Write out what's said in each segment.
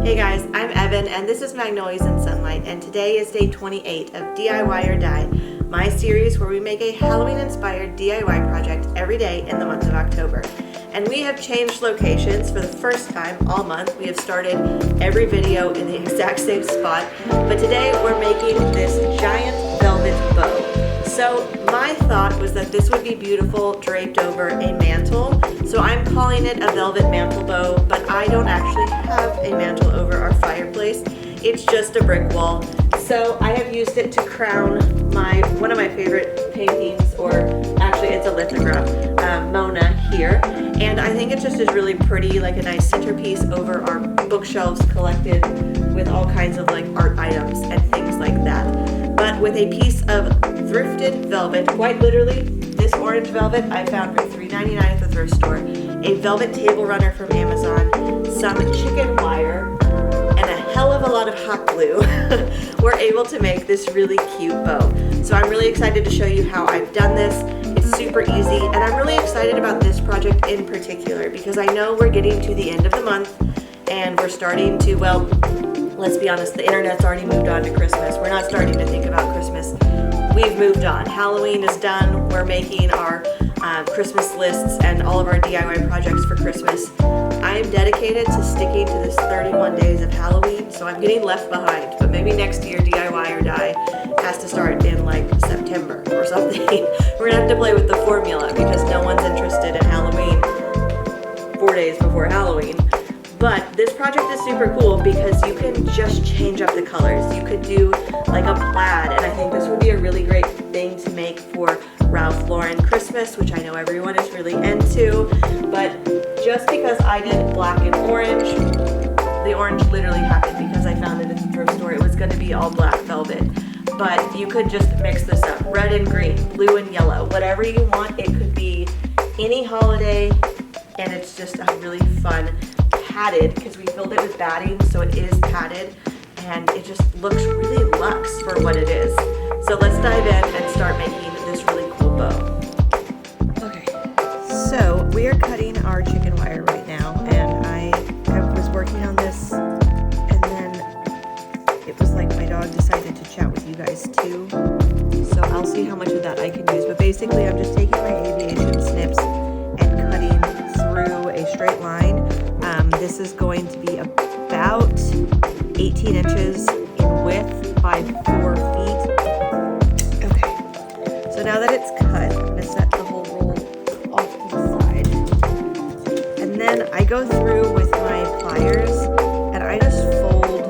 Hey guys, I'm Evan and this is Magnolias in Sunlight, and today is day 28 of DIY or Die, my series where we make a Halloween inspired DIY project every day in the month of October. And we have changed locations for the first time all month. We have started every video in the exact same spot, but today we're making this giant velvet bow. So my thought was that this would be beautiful draped over a mantle. So I'm calling it a velvet mantle bow, but I don't actually have a mantle over our fireplace. It's just a brick wall. So I have used it to crown one of my favorite paintings, or actually it's a lithograph, Mona here. And I think it just is really pretty, like a nice centerpiece over our bookshelves collected with all kinds of like art items and things like that. But with a piece of thrifted velvet, quite literally, this orange velvet I found for $3.99 at the thrift store, a velvet table runner from Amazon, some chicken wire, and a hell of a lot of hot glue, we're able to make this really cute bow. So I'm really excited to show you how I've done this. It's super easy, and I'm really excited about this project in particular because I know we're getting to the end of the month and we're starting to, well, let's be honest, the internet's already moved on to Christmas. We're not starting to think about Christmas. We've moved on. Halloween is done. We're making our Christmas lists and all of our DIY projects for Christmas. I am dedicated to sticking to this 31 days of Halloween, so I'm getting left behind. But maybe next year DIY or Die has to start in like September or something. We're gonna have to play with the formula because no one's interested in Halloween 4 days before Halloween. But this project is super cool because you can just change up the colors. You could do like a plaid, and I think this would be a really great thing to make for Ralph Lauren Christmas, which I know everyone is really into. But just because I did black and orange, the orange literally happened because I found it at the thrift store. It was gonna be all black velvet. But you could just mix this up, red and green, blue and yellow, whatever you want. It could be any holiday, and it's just a really fun padded, because we filled it with batting, so it is padded, and it just looks really luxe for what it is. So let's dive in and start making this really cool bow. Okay, so we are cutting our chicken wire right now, and I was working on this, and then it was like my dog decided to chat with you guys too, so I'll see how much of that I can use. But basically I'm just taking my aviation snips and cutting through a straight line. This is going to be about 18 inches in width by 4 feet. Okay, so now that it's cut, I'm going to set the whole roll off to the side. And then I go through with my pliers and I just fold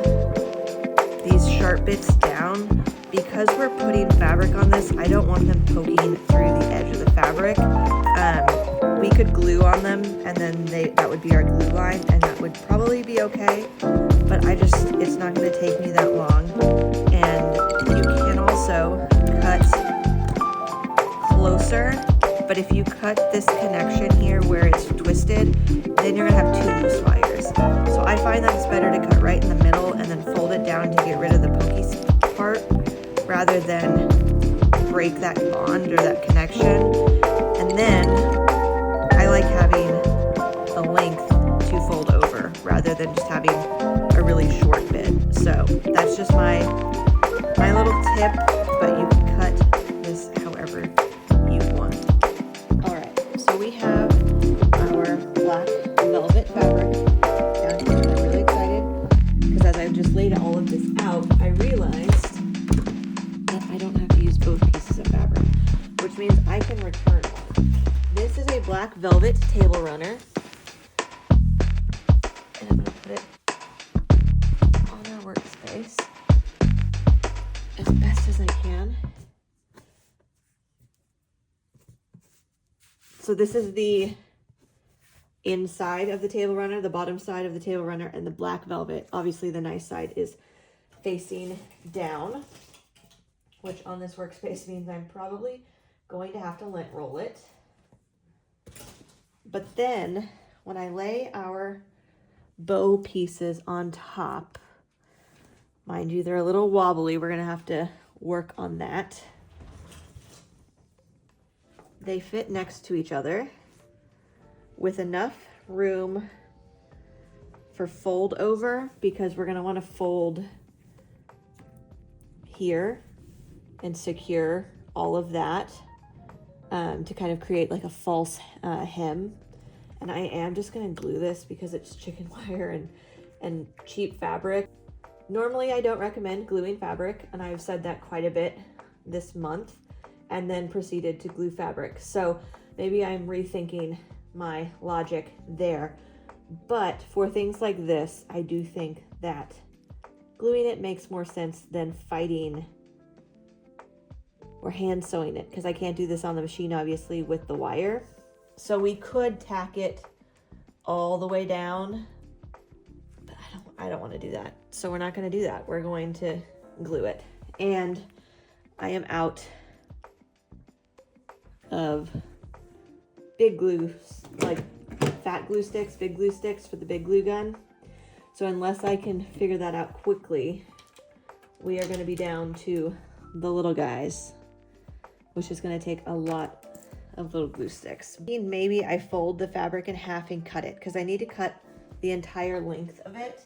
these sharp bits down. Because we're putting fabric on this, I don't want them poking through the edge of the fabric. We could glue on them, and then that would be our glue line, and that would probably be okay, but it's not going to take me that long. And you can also cut closer, but if you cut this connection here where it's twisted, then you're going to have 2 loose wires. So I find that it's better to cut right in the middle and then fold it down to get rid of the pokey part, rather than break that bond or that connection. And then I like having a length to fold over rather than just having a really short bit. So that's just my little tip, but you can cut this however you want. All right, so we have our black velvet fabric down here. I'm really excited because as I've just laid all of this out, I realized that I don't have to use both pieces of fabric, which means I can return one. This is a black velvet table runner, and I'm going to put it on our workspace as best as I can. So this is the inside of the table runner, the bottom side of the table runner, and the black velvet. Obviously the nice side is facing down, which on this workspace means I'm probably going to have to lint roll it. But then when I lay our bow pieces on top, mind you, they're a little wobbly. We're going to have to work on that. They fit next to each other with enough room for fold over because we're gonna wanna fold here and secure all of that to kind of create like a false hem. And I am just gonna glue this because it's chicken wire and cheap fabric. Normally I don't recommend gluing fabric, and I've said that quite a bit this month, and then proceeded to glue fabric. So maybe I'm rethinking my logic there. But for things like this, I do think that gluing it makes more sense than fighting or hand sewing it, because I can't do this on the machine obviously with the wire. So we could tack it all the way down, but I don't want to do that. So we're not going to do that. We're going to glue it. And I am out of big glue, like fat glue sticks, big glue sticks for the big glue gun. So unless I can figure that out quickly, we are going to be down to the little guys, which is going to take a lot of little glue sticks. Maybe I fold the fabric in half and cut it, because I need to cut the entire length of it.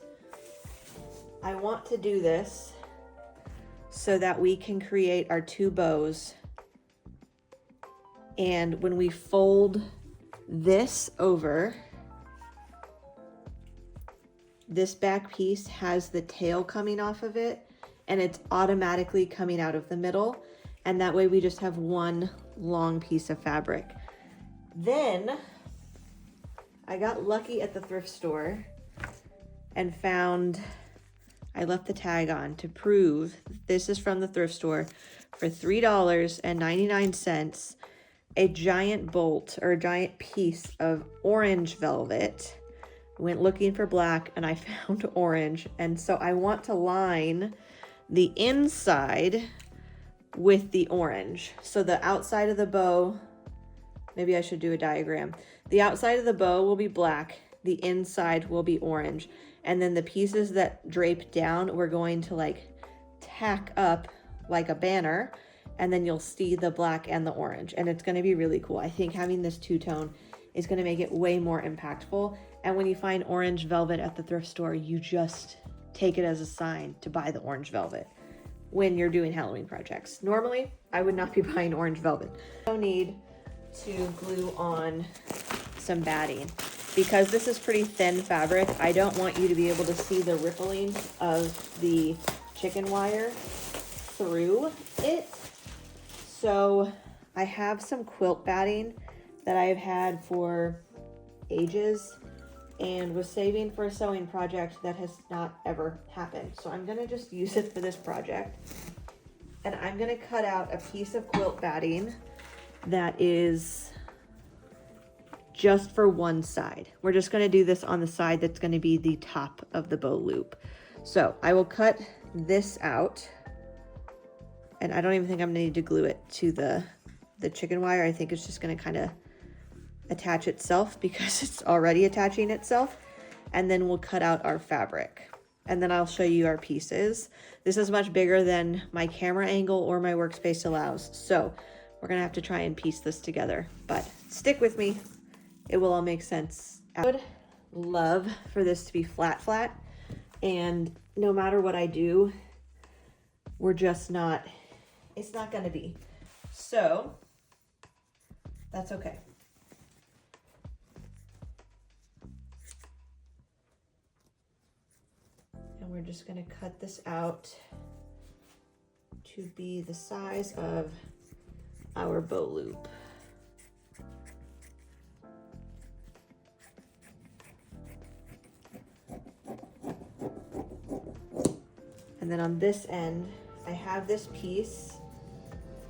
I want to do this so that we can create our two bows. And when we fold this over, this back piece has the tail coming off of it, and it's automatically coming out of the middle. And that way we just have one long piece of fabric. Then I got lucky at the thrift store and found, I left the tag on to prove this is from the thrift store, for $3.99, a giant bolt or a giant piece of orange velvet. Went looking for black and I found orange. And so I want to line the inside with the orange. So the outside of the bow, maybe I should do a diagram. The outside of the bow will be black, the inside will be orange. And then the pieces that drape down, we're going to like tack up like a banner, and then you'll see the black and the orange, and it's gonna be really cool. I think having this two-tone is gonna make it way more impactful. And when you find orange velvet at the thrift store, you just take it as a sign to buy the orange velvet when you're doing Halloween projects. Normally, I would not be buying orange velvet. I need to glue on some batting. Because this is pretty thin fabric, I don't want you to be able to see the rippling of the chicken wire through it. So I have some quilt batting that I've had for ages and was saving for a sewing project that has not ever happened. So I'm gonna just use it for this project. And I'm gonna cut out a piece of quilt batting that is just for one side. We're just gonna do this on the side that's gonna be the top of the bow loop. So I will cut this out, and I don't even think I'm gonna need to glue it to the chicken wire. I think it's just gonna kind of attach itself because it's already attaching itself. And then we'll cut out our fabric. And then I'll show you our pieces. This is much bigger than my camera angle or my workspace allows. So we're gonna have to try and piece this together, but stick with me. It will all make sense. I would love for this to be flat, and no matter what I do, we're just not, it's not gonna be. So that's okay. And we're just gonna cut this out to be the size of our bow loop. And then on this end, I have this piece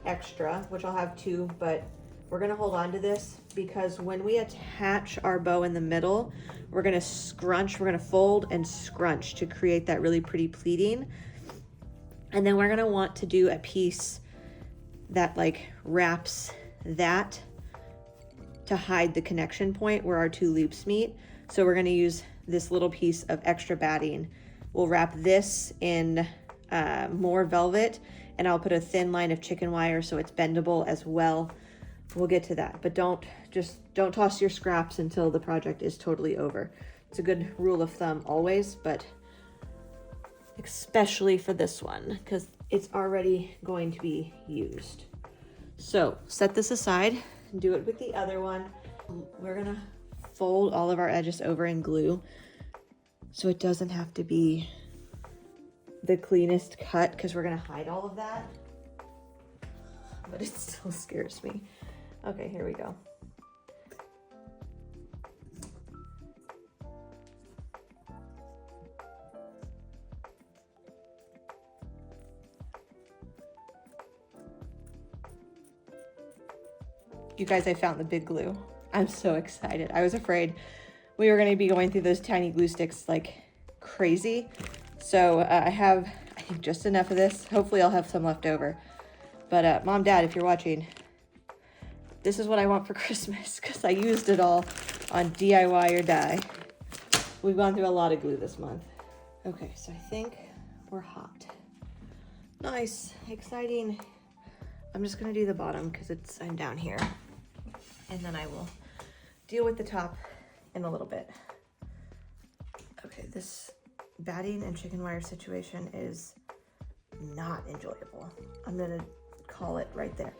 extra, which I'll have two, but we're gonna hold on to this because when we attach our bow in the middle, we're gonna scrunch, we're gonna fold and scrunch to create that really pretty pleating. And then we're gonna want to do a piece that like wraps that to hide the connection point where our two loops meet. So we're gonna use this little piece of extra batting. We'll wrap this in more velvet, and I'll put a thin line of chicken wire so it's bendable as well. We'll get to that, but don't toss your scraps until the project is totally over. It's a good rule of thumb always, but especially for this one because it's already going to be used. So set this aside, do it with the other one. We're gonna fold all of our edges over and glue so it doesn't have to be the cleanest cut because we're gonna hide all of that, but it still scares me. Okay, here we go. You guys, I found the big glue. I'm so excited. I was afraid we were gonna be going through those tiny glue sticks like crazy. So I have, I think, just enough of this. Hopefully I'll have some left over. But Mom, Dad, if you're watching, this is what I want for Christmas because I used it all on DIY or die. We've gone through a lot of glue this month. Okay, so I think we're hot. Nice, exciting. I'm just gonna do the bottom because I'm down here. And then I will deal with the top in a little bit. Okay, this batting and chicken wire situation is not enjoyable. I'm gonna call it right there.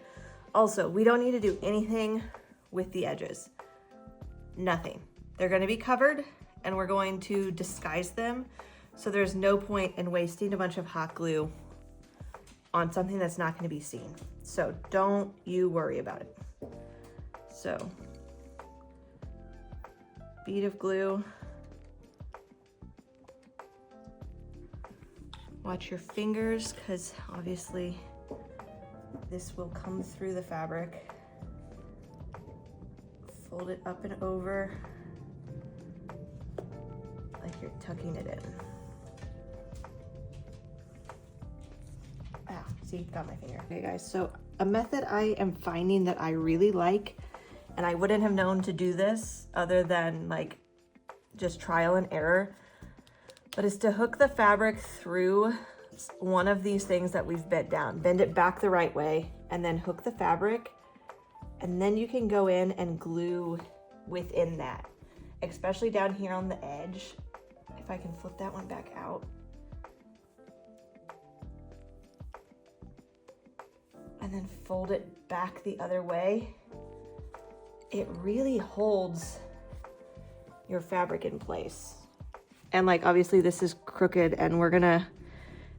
Also, we don't need to do anything with the edges. Nothing. They're gonna be covered and we're going to disguise them. So there's no point in wasting a bunch of hot glue on something that's not gonna be seen. So don't you worry about it. So, bead of glue. Watch your fingers, because obviously this will come through the fabric. Fold it up and over, like you're tucking it in. Ah, see, got my finger. Okay guys, so a method I am finding that I really like, and I wouldn't have known to do this other than like just trial and error, but is to hook the fabric through one of these things that we've bent down. Bend it back the right way and then hook the fabric, and then you can go in and glue within that, especially down here on the edge. If I can flip that one back out. And then fold it back the other way. It really holds your fabric in place. And like, obviously this is crooked and we're gonna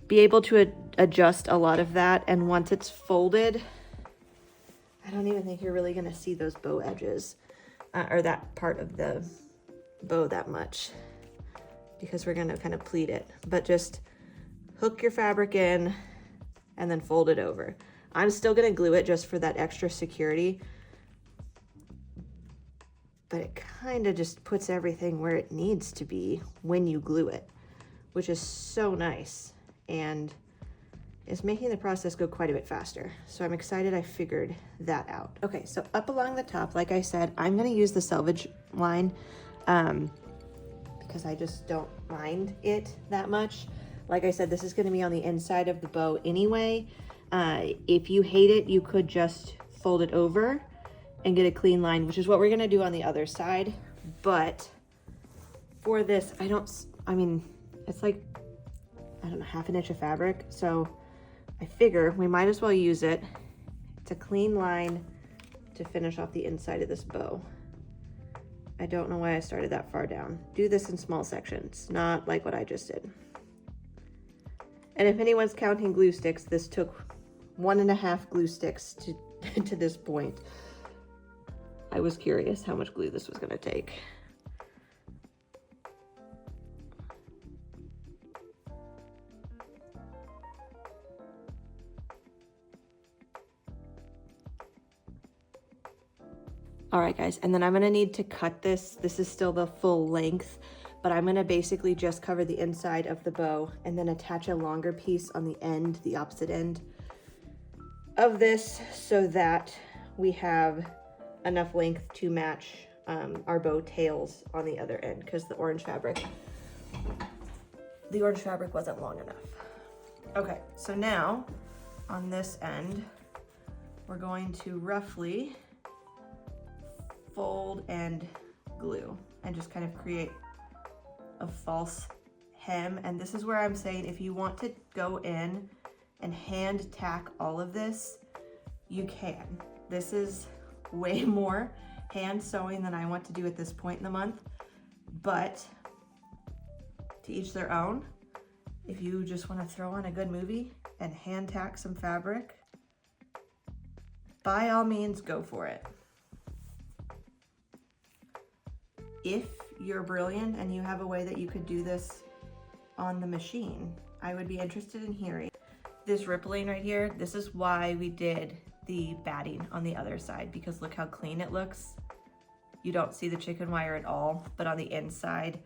be able to adjust a lot of that. And once it's folded, I don't even think you're really gonna see those bow edges or that part of the bow that much because we're gonna kind of pleat it, but just hook your fabric in and then fold it over. I'm still gonna glue it just for that extra security, but it kind of just puts everything where it needs to be when you glue it, which is so nice and is making the process go quite a bit faster. So I'm excited I figured that out. Okay, so up along the top, like I said, I'm gonna use the selvage line because I just don't mind it that much. Like I said, this is gonna be on the inside of the bow anyway. If you hate it, you could just fold it over and get a clean line, which is what we're gonna do on the other side. But for this, I mean, it's like, I don't know, half an inch of fabric. So I figure we might as well use it. It's a clean line to finish off the inside of this bow. I don't know why I started that far down. Do this in small sections, not like what I just did. And if anyone's counting glue sticks, this took 1.5 glue sticks to this point. I was curious how much glue this was gonna take. All right guys, and then I'm gonna need to cut this. This is still the full length, but I'm gonna basically just cover the inside of the bow and then attach a longer piece on the end, the opposite end of this, so that we have enough length to match our bow tails on the other end, because the orange fabric wasn't long enough. Okay, so now on this end, we're going to roughly fold and glue and just kind of create of false hem. And this is where I'm saying if you want to go in and hand tack all of this, you can. This is way more hand sewing than I want to do at this point in the month, but to each their own. If you just want to throw on a good movie and hand tack some fabric, by all means, go for it. If you're brilliant and you have a way that you could do this on the machine, I would be interested in hearing. This rippling right here, this is why we did the batting on the other side, because look how clean it looks. You don't see the chicken wire at all, but on the inside,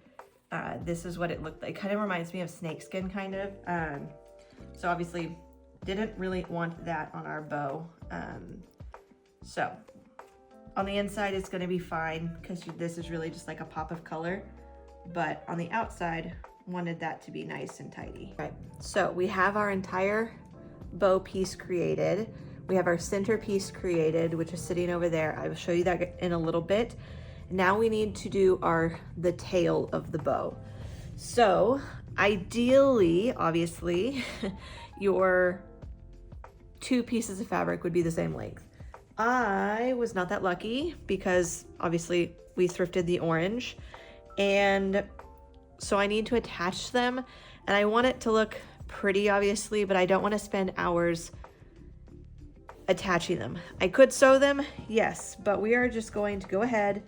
this is what it looked like. It kind of reminds me of snakeskin, kind of. So obviously didn't really want that on our bow. So on the inside, it's gonna be fine because this is really just like a pop of color, but on the outside, wanted that to be nice and tidy. All right, so we have our entire bow piece created. We have our centerpiece created, which is sitting over there. I will show you that in a little bit. Now we need to do the tail of the bow. So ideally, obviously, your 2 pieces of fabric would be the same length. I was not that lucky because obviously we thrifted the orange, and so I need to attach them, and I want it to look pretty, obviously, but I don't want to spend hours attaching them. I could sew them, yes, but we are just going to go ahead,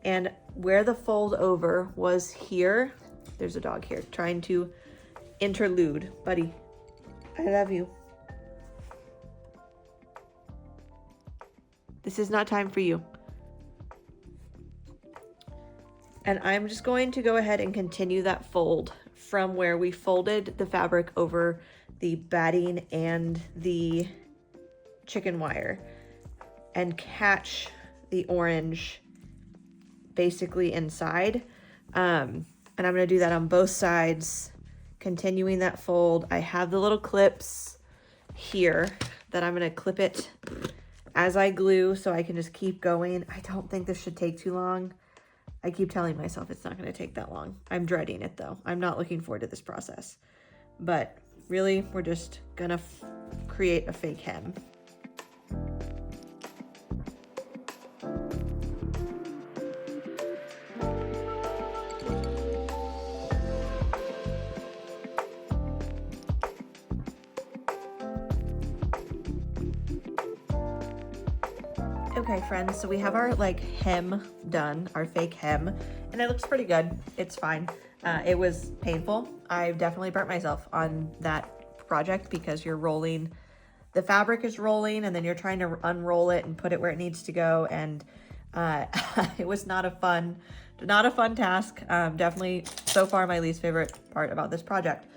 and where the fold over was here, there's a dog here trying to interlude. Buddy, I love you. This is not time for you. And I'm just going to go ahead and continue that fold from where we folded the fabric over the batting and the chicken wire, and catch the orange basically inside. And I'm gonna do that on both sides, continuing that fold. I have the little clips here that I'm gonna clip it as I glue so I can just keep going. I don't think this should take too long. I keep telling myself it's not gonna take that long. I'm dreading it though. I'm not looking forward to this process. But really, we're just gonna create a fake hem. Okay friends, so we have our hem done, our fake hem, and it looks pretty good. It's fine. It was painful. I've definitely burnt myself on that project because you're rolling, the fabric is rolling, and then you're trying to unroll it and put it where it needs to go, and it was not a fun task. Definitely so far my least favorite part about this project.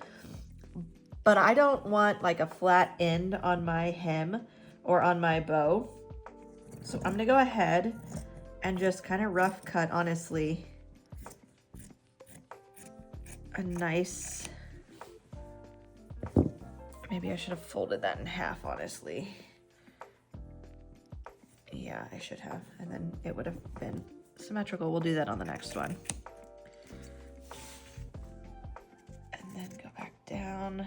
But I don't want like a flat end on my hem or on my bow. So I'm gonna go ahead and just kind of rough cut, honestly, a nice, maybe I should have folded that in half, honestly. Yeah, I should have, and then it would have been symmetrical. We'll do that on the next one. And then go back down.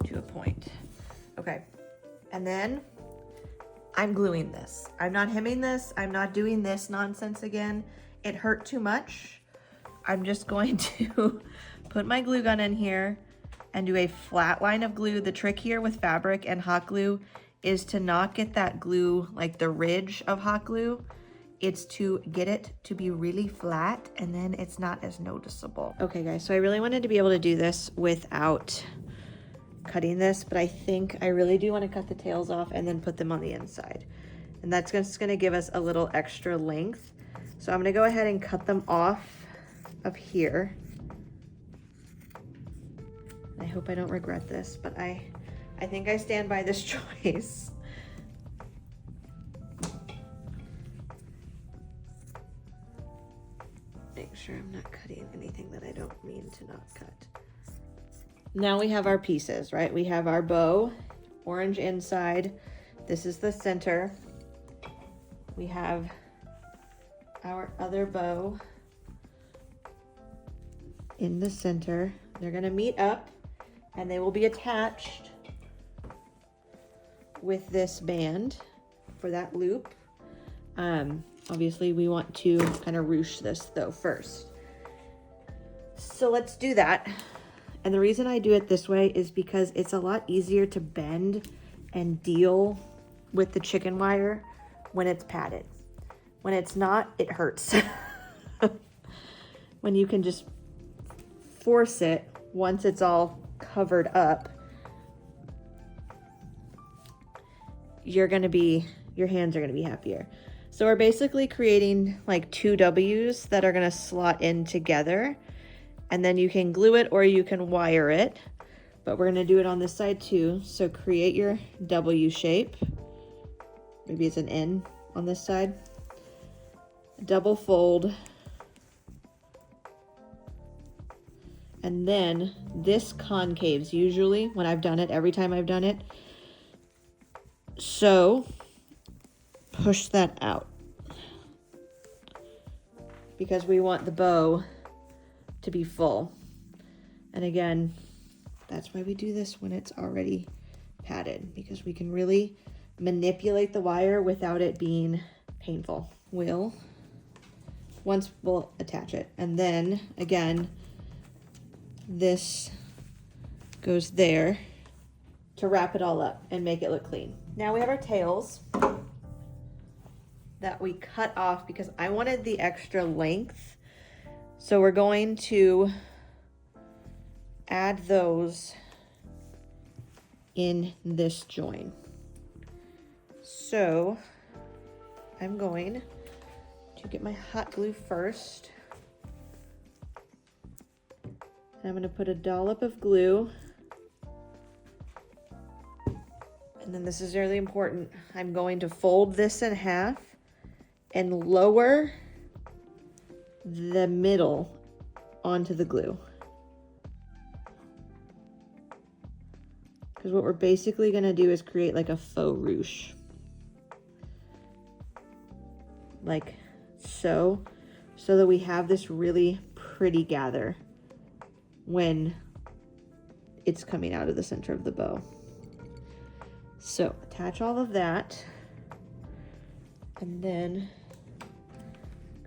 To a point. Okay, and then I'm gluing this. I'm not hemming this. I'm not doing this nonsense again. It hurt too much. I'm just going to put my glue gun in here and do a flat line of glue. The trick here with fabric and hot glue is to not get that glue, like the ridge of hot glue. It's to get it to be really flat, and then it's not as noticeable. Okay guys, so I really wanted to be able to do this without cutting this, but I think I really do want to cut the tails off and then put them on the inside. And that's just going to give us a little extra length. So I'm going to go ahead and cut them off of here. I hope I don't regret this, but I think I stand by this choice. Make sure I'm not cutting anything that I don't mean to not cut. Now we have our pieces, right? We have our bow, orange inside. This is the center. We have our other bow in the center. They're gonna meet up and they will be attached with this band for that loop. Obviously we want to kind of ruche this though first. So let's do that. And the reason I do it this way is because it's a lot easier to bend and deal with the chicken wire when it's padded. When it's not, it hurts. When you can just force it once it's all covered up, your hands are gonna be happier. So we're basically creating like two W's that are gonna slot in together, and then you can glue it or you can wire it, but we're gonna do it on this side too. So create your W shape. Maybe it's an N on this side. Double fold. And then this concaves usually when I've done it, every time I've done it. So push that out because we want the bow to be full. And again, that's why we do this when it's already padded, because we can really manipulate the wire without it being painful. Once we'll attach it. And then again, this goes there to wrap it all up and make it look clean. Now we have our tails that we cut off because I wanted the extra length. So we're going to add those in this join. So I'm going to get my hot glue first. I'm going to put a dollop of glue. And then this is really important. I'm going to fold this in half and lower the middle onto the glue. Because what we're basically going to do is create like a faux ruche. Like so that we have this really pretty gather when it's coming out of the center of the bow. So attach all of that and then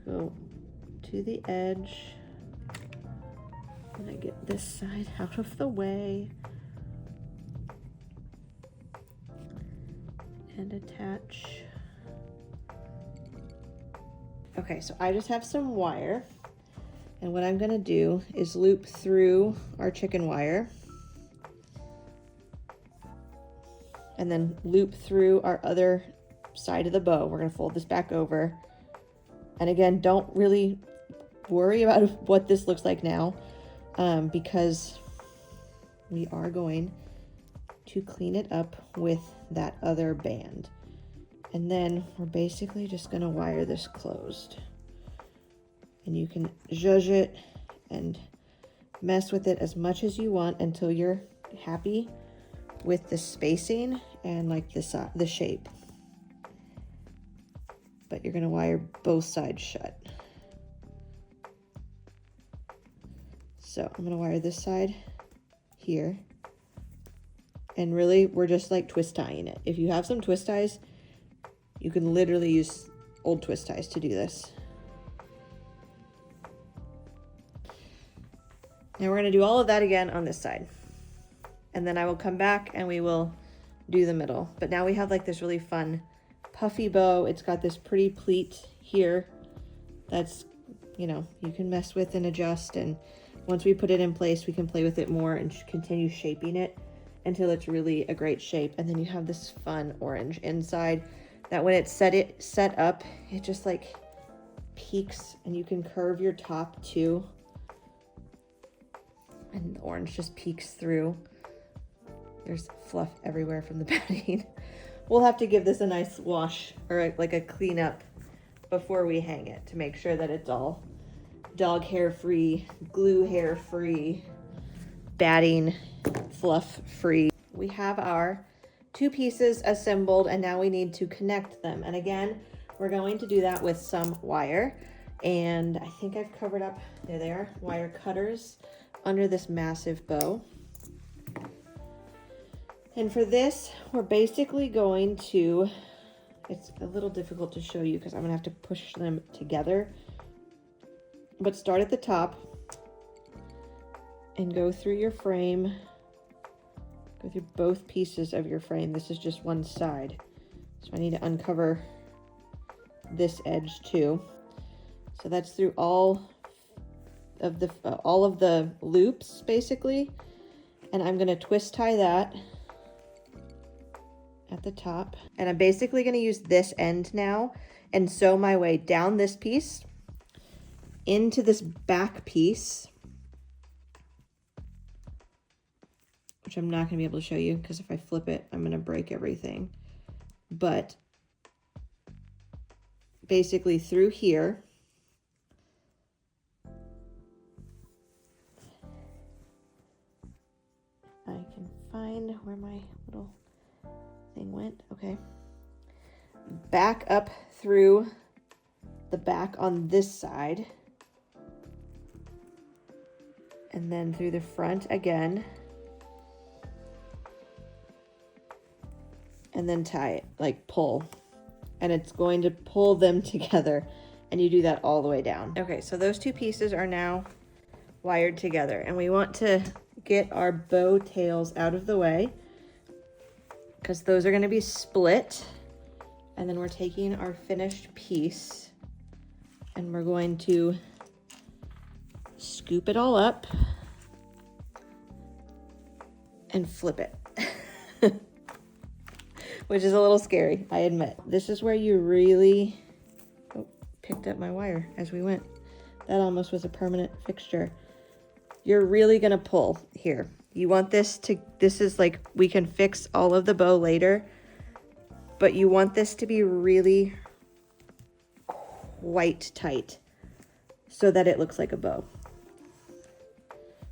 go to the edge. And I get this side out of the way and attach. Okay, so I just have some wire, and what I'm gonna do is loop through our chicken wire and then loop through our other side of the bow. We're gonna fold this back over. And again, don't really worry about what this looks like now, because we are going to clean it up with that other band. And then we're basically just gonna wire this closed. And you can zhuzh it and mess with it as much as you want until you're happy with the spacing and like the shape. But you're gonna wire both sides shut. So I'm gonna wire this side here. And really, we're just like twist tying it. If you have some twist ties, you can literally use old twist ties to do this. Now we're gonna do all of that again on this side. And then I will come back and we will do the middle. But now we have like this really fun puffy bow. It's got this pretty pleat here that's, you know, you can mess with and adjust. And once we put it in place, we can play with it more and continue shaping it until it's really a great shape. And then you have this fun orange inside that when it's set up, it just like peaks, and you can curve your top too. And the orange just peeks through. There's fluff everywhere from the padding. We'll have to give this a nice wash or like a clean up before we hang it to make sure that it's all dog hair free, glue hair free, batting, fluff-free. We have our 2 pieces assembled, and now we need to connect them. And again, we're going to do that with some wire. And I think I've covered up, there they are, wire cutters under this massive bow. And for this, we're basically going to, it's a little difficult to show you because I'm gonna have to push them together, but start at the top and go through your frame, go through both pieces of your frame. This is just one side. So I need to uncover this edge too. So that's through all of the loops basically. And I'm gonna twist tie that at the top. And I'm basically gonna use this end now and sew my way down this piece into this back piece, which I'm not gonna be able to show you because if I flip it, I'm gonna break everything. But basically through here, I can find where my little thing went. Okay. Back up through the back on this side. And then through the front again. And then tie it, like pull. And it's going to pull them together. And you do that all the way down. Okay, so those 2 pieces are now wired together. And we want to get our bow tails out of the way because those are going to be split. And then we're taking our finished piece and we're going to scoop it all up and flip it. Which is a little scary, I admit. This is where you really, oh, picked up my wire as we went. That almost was a permanent fixture. You're really gonna pull here. You want this is like, we can fix all of the bow later, but you want this to be really quite tight so that it looks like a bow.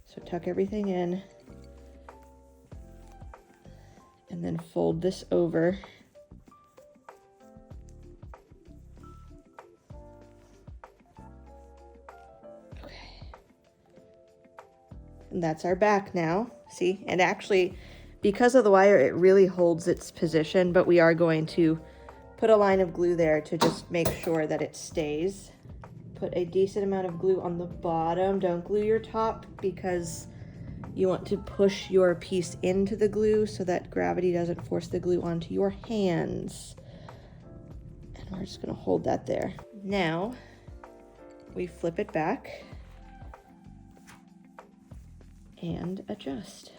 So tuck everything in and then fold this over. And that's our back now, see? And actually, because of the wire, it really holds its position, but we are going to put a line of glue there to just make sure that it stays. Put a decent amount of glue on the bottom. Don't glue your top because you want to push your piece into the glue so that gravity doesn't force the glue onto your hands. And we're just gonna hold that there. Now, we flip it back and adjust.